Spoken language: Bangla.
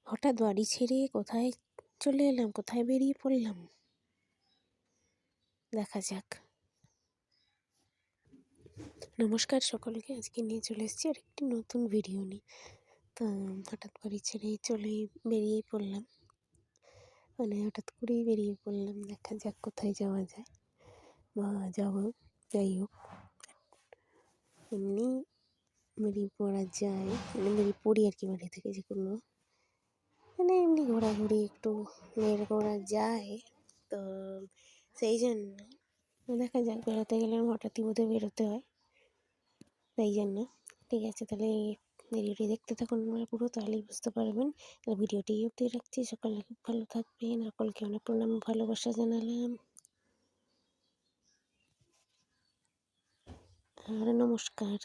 হঠাৎ বাড়ি ছেড়ে কোথায় চলে এলাম, কোথায় বেরিয়ে পড়লাম, দেখা যাক। নমস্কার সকলকে, আজকে নিয়ে চলে এসেছি আর একটি নতুন ভিডিও নিয়ে। তো হঠাৎ বাড়ি ছেড়ে বেরিয়ে পড়লাম, হঠাৎ করেই বেরিয়ে পড়লাম। দেখা যাক কোথায় যাওয়া যায় বা যাবো। যাই হোক, এমনি বেরিয়ে পড়া যায়, বেরিয়ে পড়ি আর কি বাড়ি থেকে, যে কোনো এমনি ঘোরাঘুরি একটু বের করা যায়। তো সেই জন্য দেখা যাক, বেরোতে গেলে হঠাৎই বোধহয় বেরোতে হয়, তাই জন্য। ঠিক আছে, তাহলে ভিডিওটি দেখতে থাকুন আপনারা পুরো, তাহলেই বুঝতে পারবেন। তাহলে ভিডিওটি অবধি রাখছি। সকালে খুব ভালো থাকবেন, সকলকে অনেক প্রণাম, ভালোবাসা জানালাম আর নমস্কার।